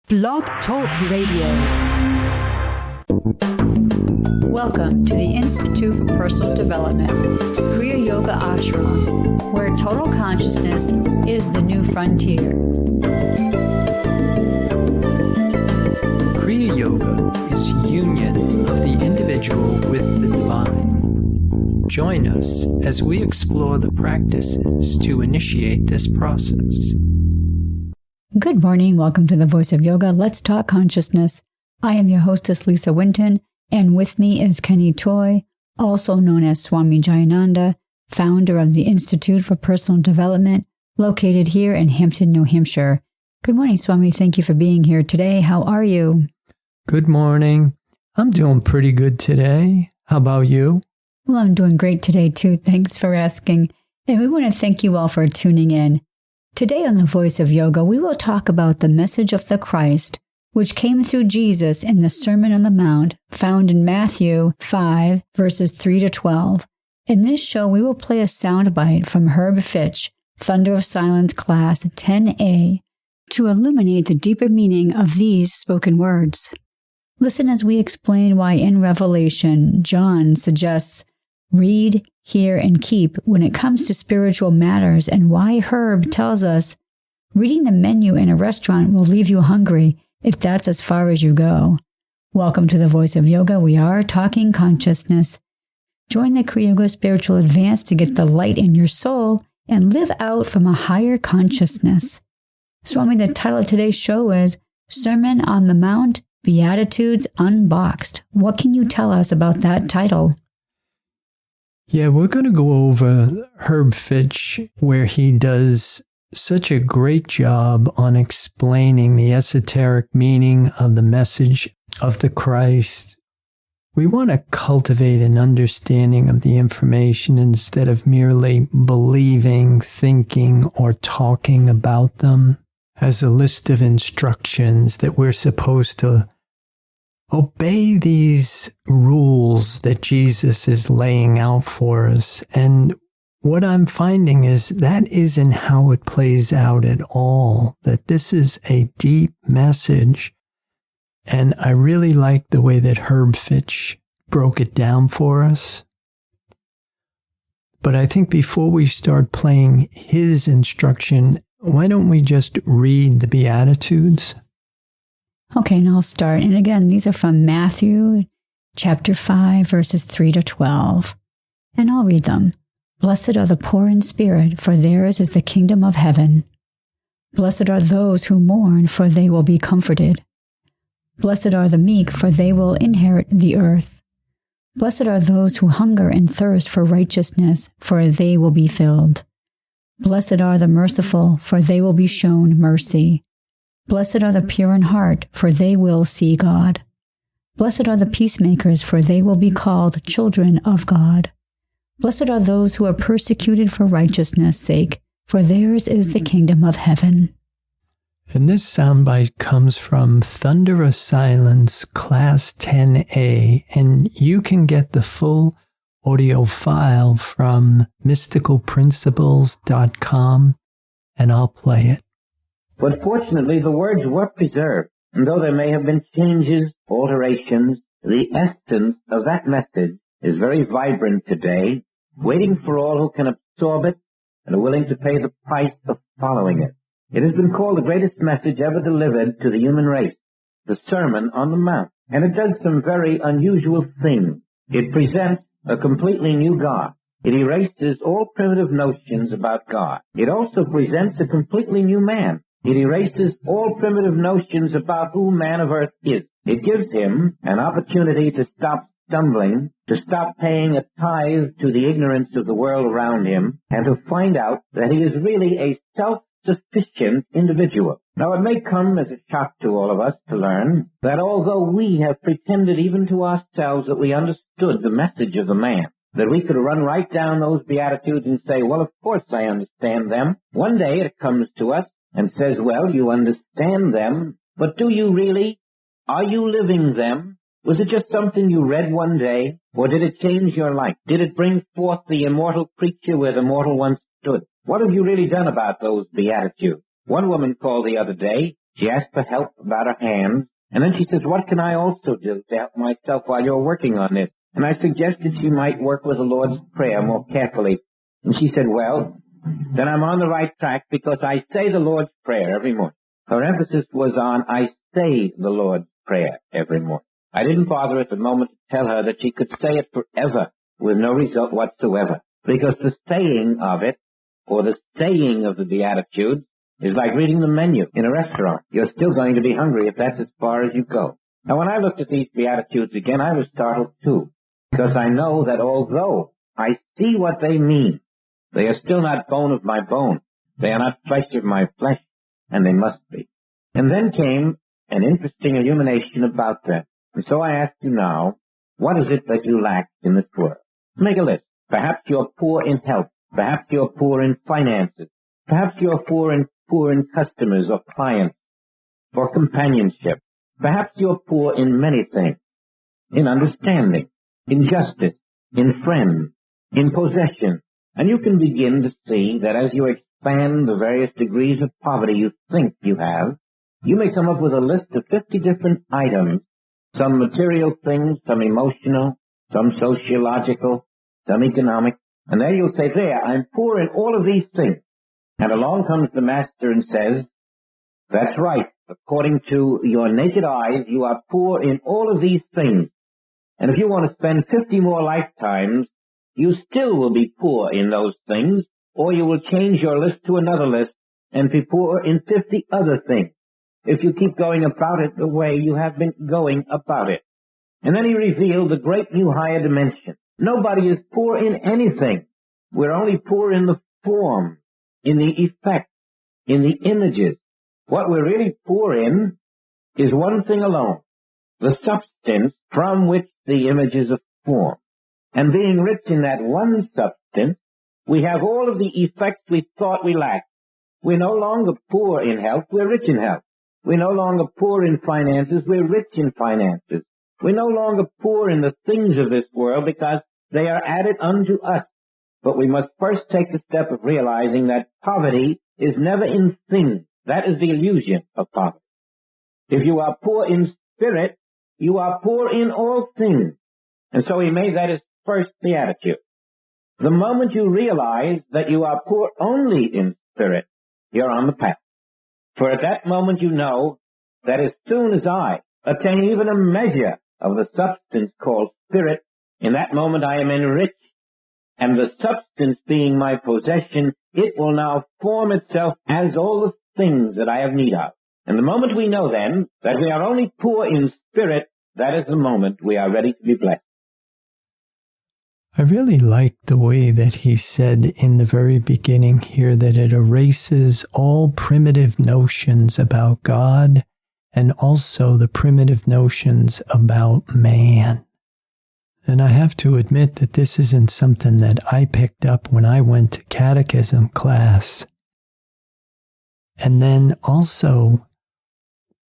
Blog Talk Radio. Welcome to the Institute for Personal Development, Kriya Yoga Ashram, where total consciousness is the new frontier. Kriya Yoga is union of the individual with the divine. Join us as we explore the practices to initiate this process. Good morning. Welcome to the Voice of Yoga. Let's talk consciousness. I am your hostess, Lisa Winton, and with me is Kenny Toy, also known as Swami Jayananda, founder of the Institute for Personal Development, located here in Hampton, New Hampshire. Good morning, Swami. Thank you for being here today. How are you? Good morning. I'm doing pretty good today. How about you? Well, I'm doing great today, too. Thanks for asking. And we want to thank you all for tuning in. Today on The Voice of Yoga, we will talk about the message of the Christ, which came through Jesus in the Sermon on the Mount, found in Matthew 5, verses 3 to 12. In this show, we will play a soundbite from Fitch, Thunder of Silence Class 10A, to illuminate the deeper meaning of these spoken words. Listen as we explain why in Revelation, John suggests read, hear, and keep when it comes to spiritual matters, and why Herb tells us reading the menu in a restaurant will leave you hungry if that's as far as you go. Welcome to the Voice of Yoga. We are talking consciousness. Join the Kriya Yoga Spiritual Advance to get the light in your soul and live out from a higher consciousness. Swami, the title of today's show is Sermon on the Mount, Beatitudes Unboxed. What can you tell us about that title? Yeah, we're going to go over Fitch, where he does such a great job on explaining the esoteric meaning of the message of the Christ. We want to cultivate an understanding of the information instead of merely believing, thinking, or talking about them as a list of instructions that we're supposed to obey these rules that Jesus is laying out for us. And what I'm finding is that isn't how it plays out at all, that this is a deep message. And I really like the way that Fitch broke it down for us. But I think before we start playing his instruction, why don't we just read the Beatitudes? Okay, and I'll start. And again, these are from Matthew chapter 5, verses 3 to 12. And I'll read them. Blessed are the poor in spirit, for theirs is the kingdom of heaven. Blessed are those who mourn, for they will be comforted. Blessed are the meek, for they will inherit the earth. Blessed are those who hunger and thirst for righteousness, for they will be filled. Blessed are the merciful, for they will be shown mercy. Blessed are the pure in heart, for they will see God. Blessed are the peacemakers, for they will be called children of God. Blessed are those who are persecuted for righteousness' sake, for theirs is the kingdom of heaven. And this soundbite comes from Thunder of Silence, Class 10A, and you can get the full audio file from mysticalprinciples.com, and I'll play it. But fortunately, the words were preserved, and though there may have been changes, alterations, the essence of that message is very vibrant today, waiting for all who can absorb it and are willing to pay the price of following it. It has been called the greatest message ever delivered to the human race, the Sermon on the Mount, and it does some very unusual things. It presents a completely new God. It erases all primitive notions about God. It also presents a completely new man. It erases all primitive notions about who man of earth is. It gives him an opportunity to stop stumbling, to stop paying a tithe to the ignorance of the world around him, and to find out that he is really a self-sufficient individual. Now, it may come as a shock to all of us to learn that although we have pretended even to ourselves that we understood the message of the man, that we could run right down those Beatitudes and say, well, of course I understand them. One day it comes to us and says, well, you understand them, but do you really? Are you living them? Was it just something you read one day, or did it change your life? Did it bring forth the immortal creature where the mortal once stood? What have you really done about those Beatitudes? One woman called the other day. She asked for help about her hands, and then she says, what can I also do to help myself while you're working on this? And I suggested she might work with the Lord's Prayer more carefully. And she said, well, then I'm on the right track because I say the Lord's Prayer every morning. Her emphasis was on, I say the Lord's Prayer every morning. I didn't bother at the moment to tell her that she could say it forever with no result whatsoever, because the saying of it, or the saying of the Beatitudes, is like reading the menu in a restaurant. You're still going to be hungry if that's as far as you go. Now, when I looked at these Beatitudes again, I was startled too, because I know that although I see what they mean, they are still not bone of my bone. They are not flesh of my flesh, and they must be. And then came an interesting illumination about them. And so I ask you now, what is it that you lack in this world? Make a list. Perhaps you're poor in health. Perhaps you're poor in finances. Perhaps you're poor in customers or clients, or companionship. Perhaps you're poor in many things. In understanding, in justice, in friends, in possession. And you can begin to see that as you expand the various degrees of poverty you think you have, you may come up with a list of 50 different items, some material things, some emotional, some sociological, some economic. And there you'll say, there, I'm poor in all of these things. And along comes the master and says, that's right. According to your naked eyes, you are poor in all of these things. And if you want to spend 50 more lifetimes, you still will be poor in those things, or you will change your list to another list and be poor in 50 other things, if you keep going about it the way you have been going about it. And then he revealed the great new higher dimension. Nobody is poor in anything. We're only poor in the form, in the effect, in the images. What we're really poor in is one thing alone, the substance from which the images are formed. And being rich in that one substance, we have all of the effects we thought we lacked. We're no longer poor in health, we're rich in health. We're no longer poor in finances, we're rich in finances. We're no longer poor in the things of this world because they are added unto us. But we must first take the step of realizing that poverty is never in things. That is the illusion of poverty. If you are poor in spirit, you are poor in all things. And so he made that his first beatitude. The moment you realize that you are poor only in spirit, you're on the path. For at that moment you know that as soon as I attain even a measure of the substance called spirit, in that moment I am enriched, and the substance being my possession, it will now form itself as all the things that I have need of. And the moment we know then that we are only poor in spirit, that is the moment we are ready to be blessed. I really like the way that he said in the very beginning here that it erases all primitive notions about God and also the primitive notions about man. And I have to admit that this isn't something that I picked up when I went to catechism class. And then also,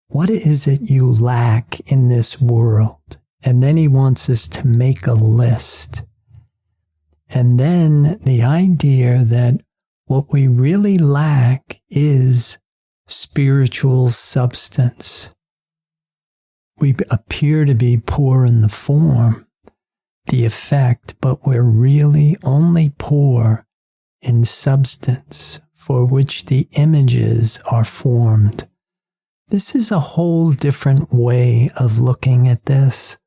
what is it you lack in this world? And then he wants us to make a list. And then the idea that what we really lack is spiritual substance. We appear to be poor in the form, the effect, but we're really only poor in substance for which the images are formed. This is a whole different way of looking at this,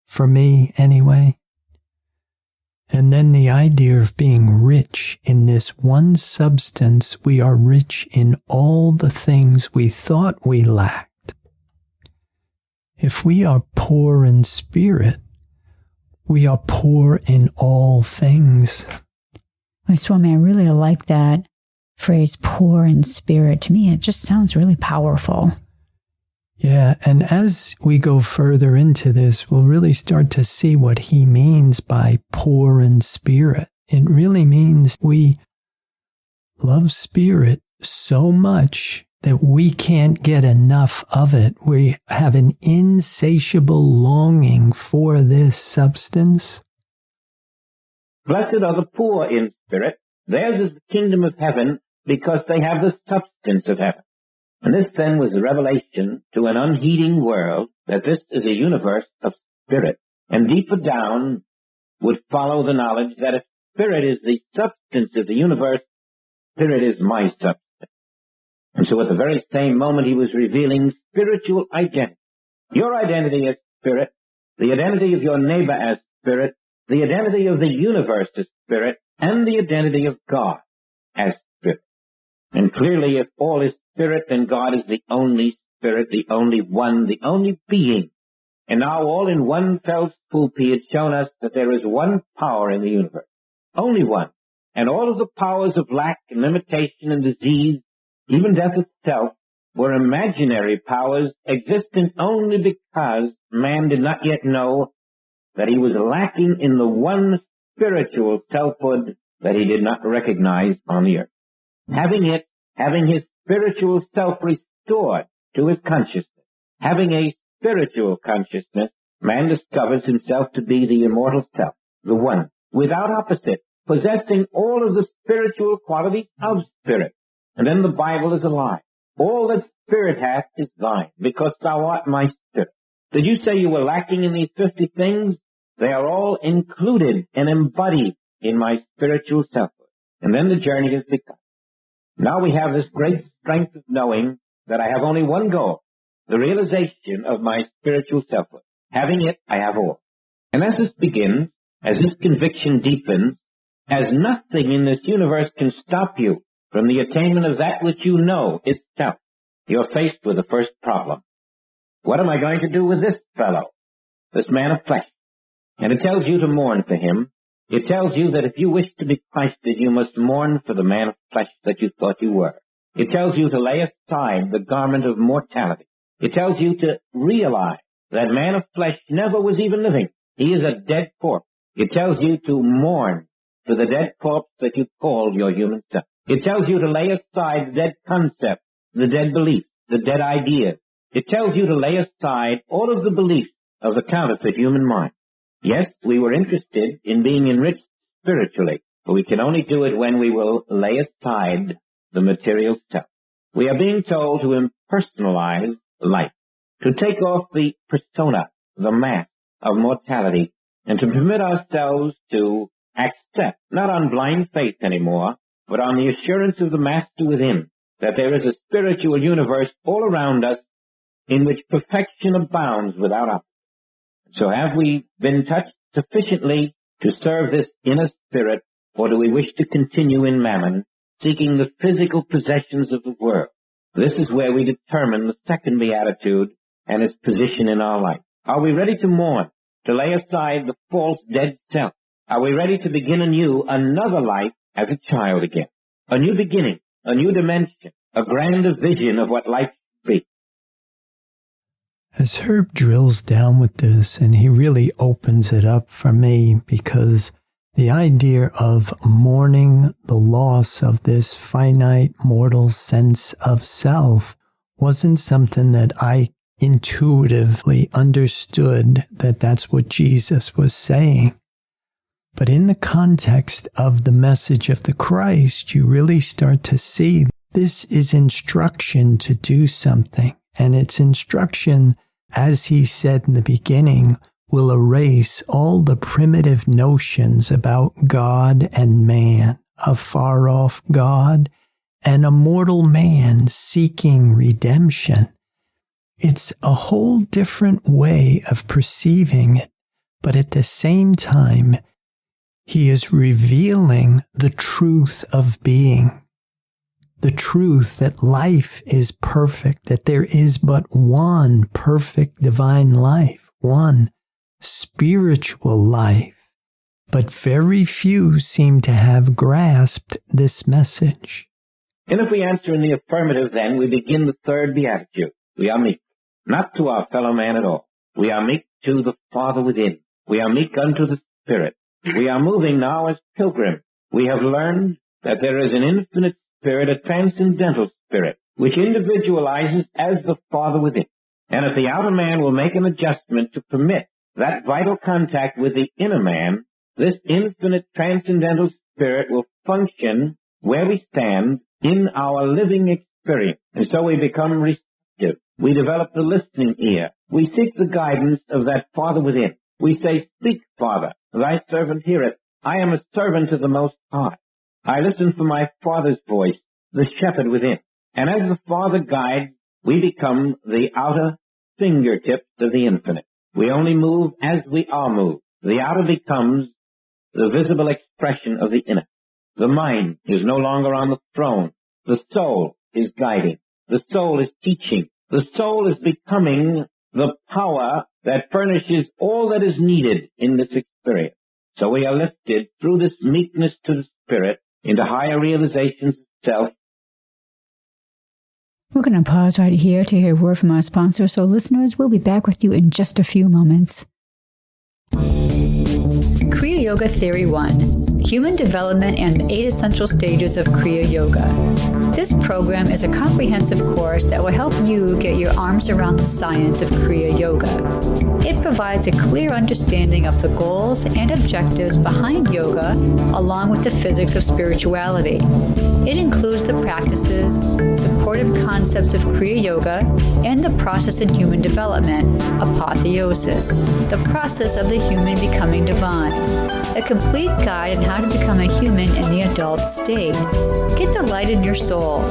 for me anyway. And then the idea of being rich in this one substance, we are rich in all the things we thought we lacked. If we are poor in spirit, we are poor in all things. Swami, I really like that phrase, poor in spirit. To me, it just sounds really powerful. Yeah, and as we go further into this, we'll really start to see what he means by poor in spirit. It really means we love spirit so much that we can't get enough of it. We have an insatiable longing for this substance. Blessed are the poor in spirit. Theirs is the kingdom of heaven because they have the substance of heaven. And this then was a revelation to an unheeding world that this is a universe of spirit. And deeper down would follow the knowledge that if spirit is the substance of the universe, spirit is my substance. And so at the very same moment he was revealing spiritual identity. Your identity as spirit, the identity of your neighbor as spirit, the identity of the universe as spirit, and the identity of God as spirit. And clearly if all is spirit, then God is the only spirit, the only one, the only being. And now all in one fell swoop he had shown us that there is one power in the universe. Only one. And all of the powers of lack and limitation and disease, even death itself, were imaginary powers existent only because man did not yet know that he was lacking in the one spiritual selfhood that he did not recognize on the earth. Having his spiritual self restored to his consciousness, having a spiritual consciousness, man discovers himself to be the immortal self, the one, without opposite, possessing all of the spiritual qualities of spirit. And then the Bible is a lie. All that spirit hath is thine, because thou art my spirit. Did you say you were lacking in these 50 things? They are all included and embodied in my spiritual selfhood. And then the journey has begun. Now we have this great strength of knowing that I have only one goal, the realization of my spiritual selfhood. Having it, I have all. And as this begins, as this conviction deepens, as nothing in this universe can stop you from the attainment of that which you know is self, you're faced with the first problem. What am I going to do with this fellow, this man of flesh? And it tells you to mourn for him. It tells you that if you wish to be Christed, you must mourn for the man of flesh that you thought you were. It tells you to lay aside the garment of mortality. It tells you to realize that man of flesh never was even living. He is a dead corpse. It tells you to mourn for the dead corpse that you called your human self. It tells you to lay aside the dead concepts, the dead beliefs, the dead ideas. It tells you to lay aside all of the beliefs of the counterfeit human mind. Yes, we were interested in being enriched spiritually, but we can only do it when we will lay aside the material self. We are being told to impersonalize life, to take off the persona, the mask of mortality, and to permit ourselves to accept, not on blind faith anymore, but on the assurance of the Master within, that there is a spiritual universe all around us in which perfection abounds without opposite. So have we been touched sufficiently to serve this inner spirit, or do we wish to continue in mammon, seeking the physical possessions of the world? This is where we determine the second beatitude and its position in our life. Are we ready to mourn, to lay aside the false dead self? Are we ready to begin anew another life as a child again? A new beginning, a new dimension, a grander vision of what life should be. As Herb drills down with this, and he really opens it up for me, because the idea of mourning the loss of this finite mortal sense of self wasn't something that I intuitively understood that that's what Jesus was saying. But in the context of the message of the Christ, you really start to see this is instruction to do something. And its instruction, as he said in the beginning, will erase all the primitive notions about God and man, a far-off God and a mortal man seeking redemption. It's a whole different way of perceiving it, but at the same time, he is revealing the truth of being, the truth that life is perfect, that there is but one perfect divine life, one spiritual life. But very few seem to have grasped this message. And if we answer in the affirmative, then we begin the third beatitude. We are meek, not to our fellow man at all. We are meek to the Father within. We are meek unto the Spirit. We are moving now as pilgrims. We have learned that there is an infinite spirit, a transcendental spirit, which individualizes as the Father within. And if the outer man will make an adjustment to permit that vital contact with the inner man, this infinite transcendental spirit will function where we stand in our living experience. And so we become receptive. We develop the listening ear. We seek the guidance of that Father within. We say, "Speak, Father, thy servant heareth. I am a servant of the Most High. I listen for my Father's voice, the shepherd within." And as the Father guides, we become the outer fingertips of the infinite. We only move as we are moved. The outer becomes the visible expression of the inner. The mind is no longer on the throne. The soul is guiding. The soul is teaching. The soul is becoming the power that furnishes all that is needed in this experience. So we are lifted through this meekness to the Spirit into higher realizations of self. We're going to pause right here to hear a word from our sponsor. So listeners, we'll be back with you in just a few moments. Kriya Yoga Theory 1. Human Development and 8 Essential Stages of Kriya Yoga. This program is a comprehensive course that will help you get your arms around the science of Kriya Yoga. It provides a clear understanding of the goals and objectives behind yoga, along with the physics of spirituality. It includes the practices, supportive concepts of Kriya Yoga, and the process in human development, apotheosis, the process of the human becoming divine. A complete guide on how to become a human in the adult state. Get the light in your soul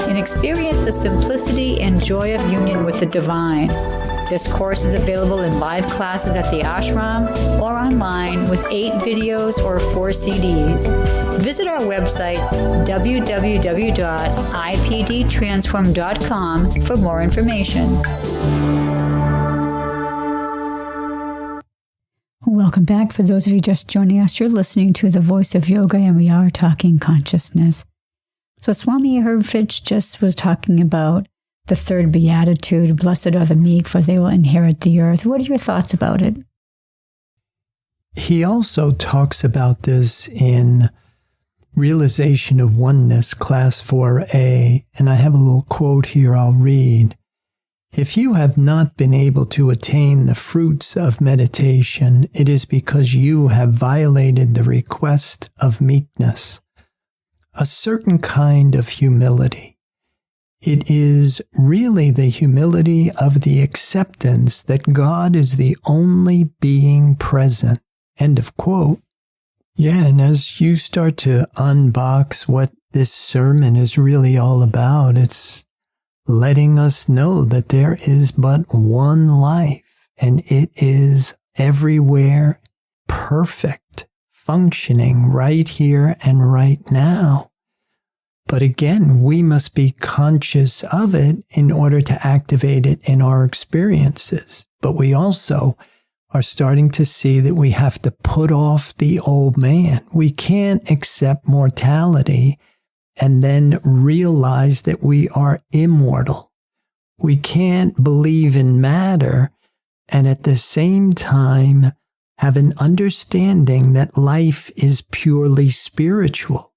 and experience the simplicity and joy of union with the divine. This course is available in live classes at the ashram or online with 8 videos or 4 CDs. Visit our website, www.ipdtransform.com, for more information. Welcome back. For those of you just joining us, you're listening to The Voice of Yoga, and we are talking consciousness. So Swami Fitch just was talking about the 3rd Beatitude, "Blessed are the meek, for they will inherit the earth." What are your thoughts about it? He also talks about this in Realization of Oneness, Class 4A, and I have a little quote here I'll read. "If you have not been able to attain the fruits of meditation, it is because you have violated the request of meekness, a certain kind of humility. It is really the humility of the acceptance that God is the only being present." End of quote. Yeah, and as you start to unbox what this sermon is really all about, it's letting us know that there is but one life, and it is everywhere perfect, functioning right here and right now. But again, we must be conscious of it in order to activate it in our experiences. But we also are starting to see that we have to put off the old man. We can't accept mortality and then realize that we are immortal. We can't believe in matter and at the same time have an understanding that life is purely spiritual.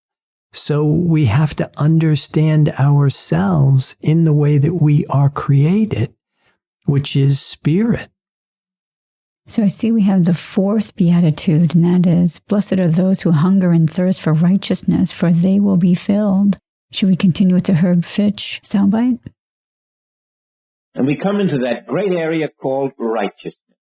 So we have to understand ourselves in the way that we are created, which is spirit. So I see we have the 4th Beatitude, and that is, "Blessed are those who hunger and thirst for righteousness, for they will be filled." Should we continue with the Herb Fitch soundbite? And we come into that great area called righteousness.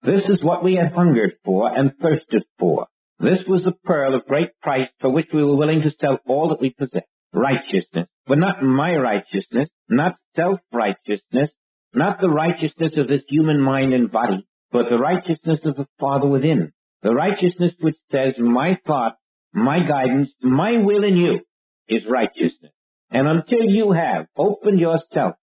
This is what we had hungered for and thirsted for. This was the pearl of great price for which we were willing to sell all that we possessed. Righteousness. But not my righteousness, not self-righteousness, not the righteousness of this human mind and body, but the righteousness of the Father within. The righteousness which says, my thought, my guidance, my will in you is righteousness. And until you have opened yourself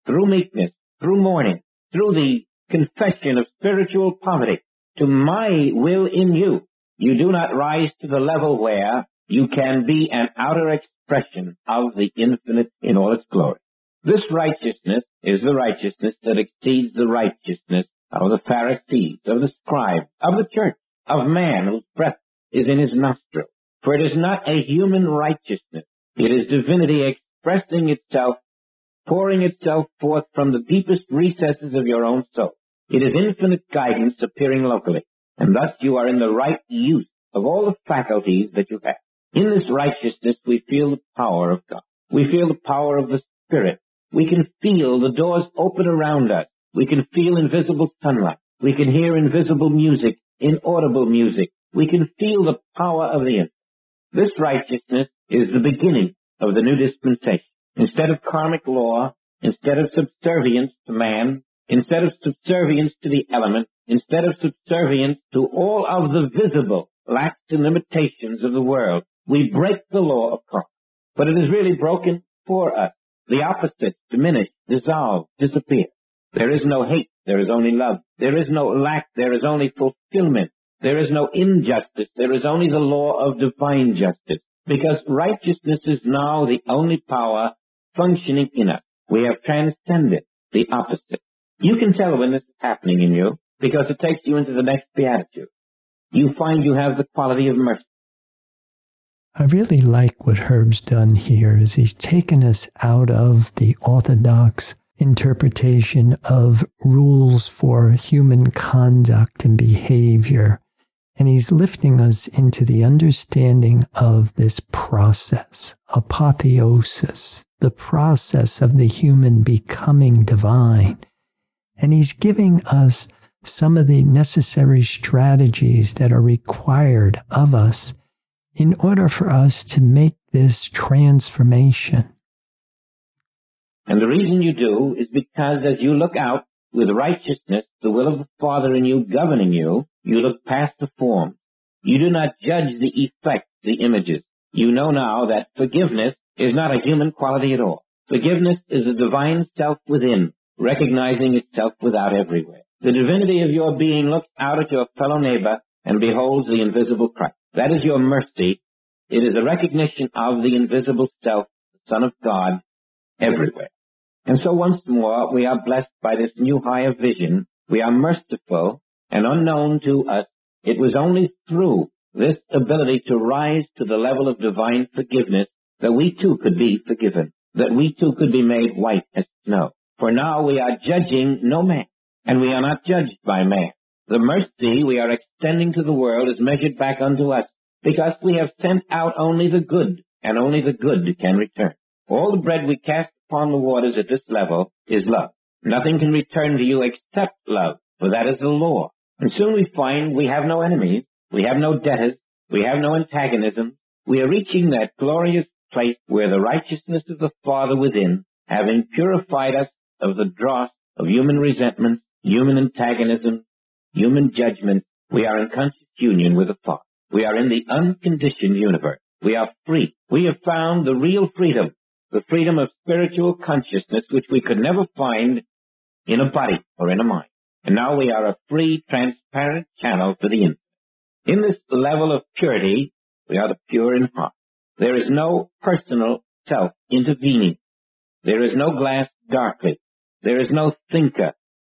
through meekness, through mourning, through the confession of spiritual poverty to my will in you, you do not rise to the level where you can be an outer expression of the infinite in all its glory. This righteousness is the righteousness that exceeds the righteousness of the Pharisees, of the scribes, of the church, of man whose breath is in his nostril. For it is not a human righteousness. It is divinity expressing itself, pouring itself forth from the deepest recesses of your own soul. It is infinite guidance appearing locally, and thus you are in the right use of all the faculties that you have. In this righteousness we feel the power of God. We feel the power of the spirit. We can feel the doors open around us. We can feel invisible sunlight. We can hear invisible music, inaudible music. We can feel the power of the infinite. This righteousness is the beginning of the new dispensation. Instead of karmic law, instead of subservience to man, instead of subservience to the element, instead of subservience to all of the visible lacks and limitations of the world, we break the law of karma. But it is really broken for us. The opposites diminish, dissolve, disappear. There is no hate, there is only love. There is no lack, there is only fulfillment. There is no injustice, there is only the law of divine justice. Because righteousness is now the only power functioning in us. We have transcended the opposite. You can tell when this is happening in you because it takes you into the next beatitude. You find you have the quality of mercy. I really like what Herb's done here is he's taken us out of the orthodox interpretation of rules for human conduct and behavior, and he's lifting us into the understanding of this process, apotheosis, the process of the human becoming divine. And he's giving us some of the necessary strategies that are required of us in order for us to make this transformation. And the reason you do is because as you look out with righteousness, the will of the Father in you governing you, you look past the form. You do not judge the effects, the images. You know now that forgiveness is not a human quality at all. Forgiveness is a divine self within, recognizing itself without everywhere. The divinity of your being looks out at your fellow neighbor and beholds the invisible Christ. That is your mercy. It is a recognition of the invisible self, the Son of God, everywhere. And so once more, we are blessed by this new higher vision. We are merciful and unknown to us. It was only through this ability to rise to the level of divine forgiveness that we too could be forgiven, that we too could be made white as snow. For now we are judging no man, and we are not judged by man. The mercy we are extending to the world is measured back unto us, because we have sent out only the good, and only the good can return. All the bread we cast upon the waters at this level is love. Nothing can return to you except love, for that is the law. And soon we find we have no enemies, we have no debtors, we have no antagonism. We are reaching that glorious place where the righteousness of the Father within, having purified us of the dross of human resentment, human antagonism, human judgment, we are in conscious union with the Father. We are in the unconditioned universe. We are free. We have found the real freedom, the freedom of spiritual consciousness, which we could never find in a body or in a mind. And now we are a free, transparent channel to the infinite. In this level of purity, we are the pure in heart. There is no personal self intervening. There is no glass darkly. There is no thinker.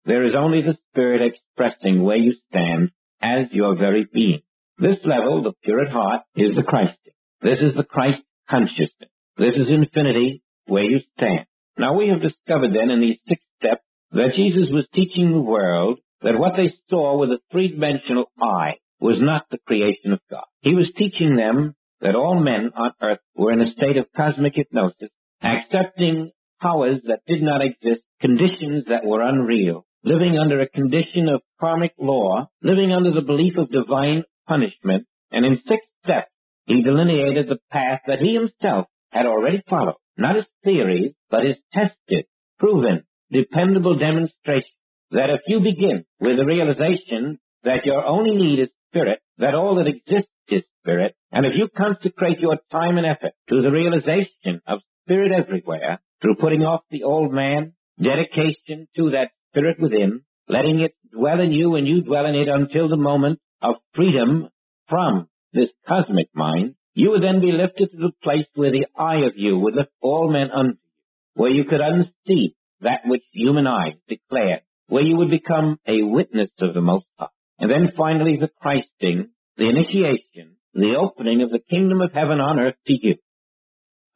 There is only the Spirit expressing where you stand as your very being. This level, the pure at heart, is the Christing. This is the Christ consciousness. This is infinity where you stand. Now we have discovered then in these 6 steps that Jesus was teaching the world that what they saw with a 3-dimensional eye was not the creation of God. He was teaching them that all men on earth were in a state of cosmic hypnosis, accepting powers that did not exist, conditions that were unreal, living under a condition of karmic law, living under the belief of divine punishment. And in 6 steps, he delineated the path that he himself had already followed, not his theories, but his tested, proven, dependable demonstration that if you begin with the realization that your only need is spirit, that all that exists is spirit, and if you consecrate your time and effort to the realization of spirit everywhere, through putting off the old man, dedication to that spirit within, letting it dwell in you and you dwell in it until the moment of freedom from this cosmic mind, you would then be lifted to the place where the eye of you would lift all men unto you, where you could unsee that which human eyes declared, where you would become a witness of the Most High. And then finally the Christing, the initiation, the opening of the kingdom of heaven on earth to you.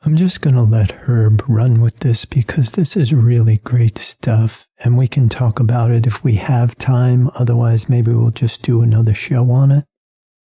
I'm just going to let Herb run with this because this is really great stuff, and we can talk about it if we have time. Otherwise, maybe we'll just do another show on it.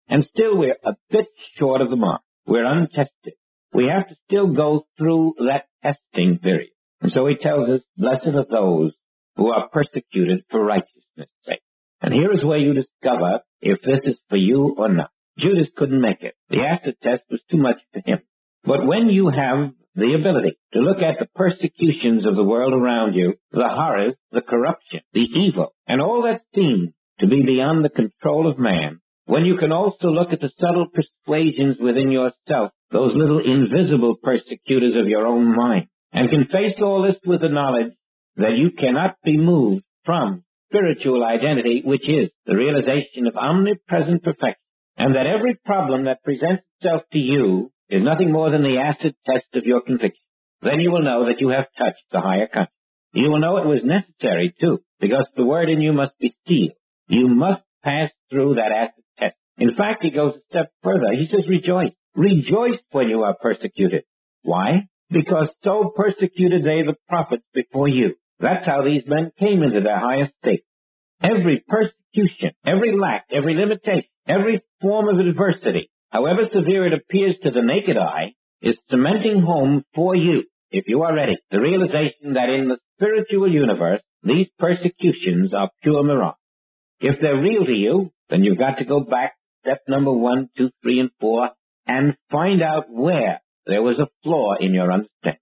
And still we're a bit short of the mark. We're untested. We have to still go through that testing period. And so he tells us, blessed are those who are persecuted for righteousness' sake. And here is where you discover if this is for you or not. Judas couldn't make it. The acid test was too much for him. But when you have the ability to look at the persecutions of the world around you, the horrors, the corruption, the evil, and all that seems to be beyond the control of man, when you can also look at the subtle persuasions within yourself, those little invisible persecutors of your own mind, and can face all this with the knowledge that you cannot be moved from spiritual identity, which is the realization of omnipresent perfection, and that every problem that presents itself to you is nothing more than the acid test of your conviction. Then you will know that you have touched the higher consciousness. You will know it was necessary, too, because the word in you must be sealed. You must pass through that acid test. In fact, he goes a step further. He says, rejoice. Rejoice when you are persecuted. Why? Because so persecuted they the prophets before you. That's how these men came into their highest state. Every persecution, every lack, every limitation, every form of adversity, however severe it appears to the naked eye, is cementing home for you, if you are ready, the realization that in the spiritual universe, these persecutions are pure mirage. If they're real to you, then you've got to go back to step number 1, 2, 3, and 4, and find out where there was a flaw in your understanding.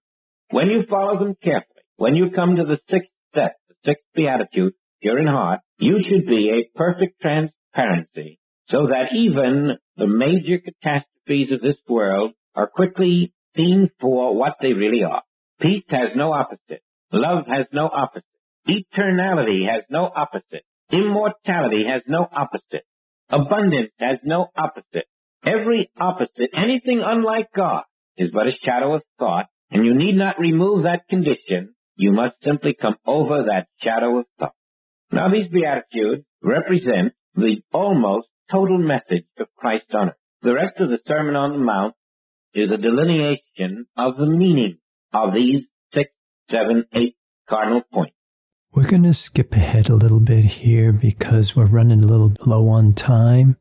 When you follow them carefully, when you come to the 6th step, the 6th Beatitude, pure in heart, you should be a perfect transparency, so that even the major catastrophes of this world are quickly seen for what they really are. Peace has no opposite. Love has no opposite. Eternality has no opposite. Immortality has no opposite. Abundance has no opposite. Every opposite, anything unlike God, is but a shadow of thought, and you need not remove that condition. You must simply come over that shadow of thought. Now, these Beatitudes represent the almost total message of Christ on earth. The rest of the Sermon on the Mount is a delineation of the meaning of these 6, 7, 8 cardinal points. We're going to skip ahead a little bit here because we're running a little low on time.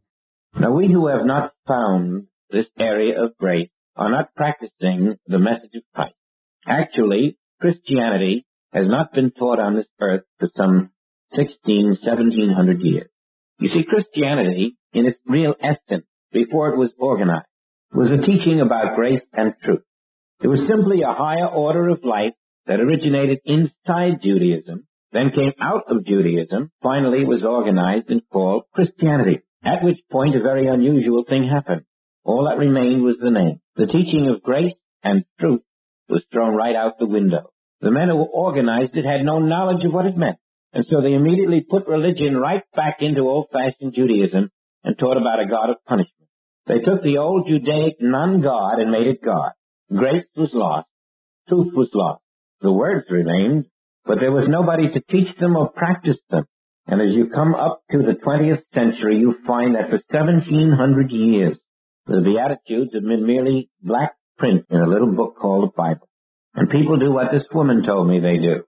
Now, we who have not found this area of grace are not practicing the message of Christ. Actually, Christianity has not been taught on this earth for some 1700 years. You see, Christianity, in its real essence, before it was organized, was a teaching about grace and truth. It was simply a higher order of life that originated inside Judaism, then came out of Judaism, finally was organized and called Christianity, at which point a very unusual thing happened. All that remained was the name. The teaching of grace and truth was thrown right out the window. The men who organized it had no knowledge of what it meant, and so they immediately put religion right back into old-fashioned Judaism and taught about a God of punishment. They took the old Judaic non-God and made it God. Grace was lost. Truth was lost. The words remained, but there was nobody to teach them or practice them. And as you come up to the 20th century, you find that for 1700 years, the Beatitudes have been merely black print in a little book called the Bible. And people do what this woman told me they do.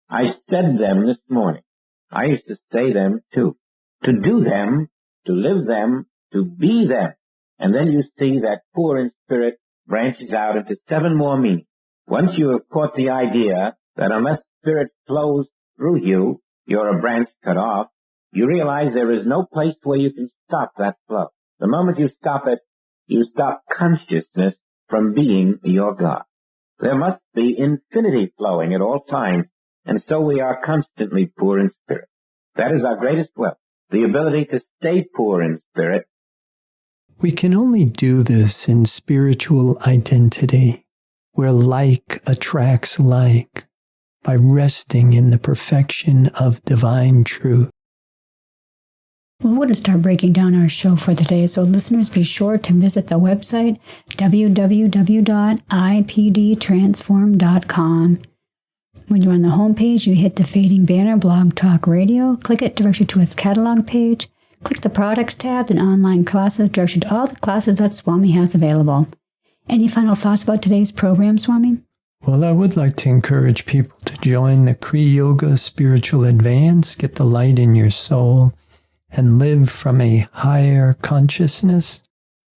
I said them this morning. I used to say them too. To do them, to live them, to be them. And then you see that poor in spirit branches out into 7 more meanings. Once you have caught the idea that unless spirit flows through you, you're a branch cut off, you realize there is no place where you can stop that flow. The moment you stop it, you stop consciousness from being your God. There must be infinity flowing at all times, and so we are constantly poor in spirit. That is our greatest wealth, the ability to stay poor in spirit. We can only do this in spiritual identity, where like attracts like, by resting in the perfection of divine truth. Well, we're going to start breaking down our show for today, so listeners, be sure to visit the website www.ipdtransform.com. When you're on the homepage, you hit the fading banner, Blog Talk Radio. Click it, directs you to its catalog page. Click the Products tab, and Online Classes directs you to all the classes that Swami has available. Any final thoughts about today's program, Swami? Well, I would like to encourage people to join the Kriya Yoga Spiritual Advance, get the light in your soul, and live from a higher consciousness.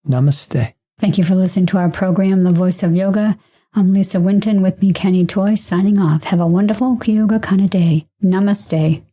Namaste. Thank you for listening to our program, The Voice of Yoga. I'm Lisa Winton, with me Kenny Toy, signing off. Have a wonderful Kriya Yoga kind of day. Namaste.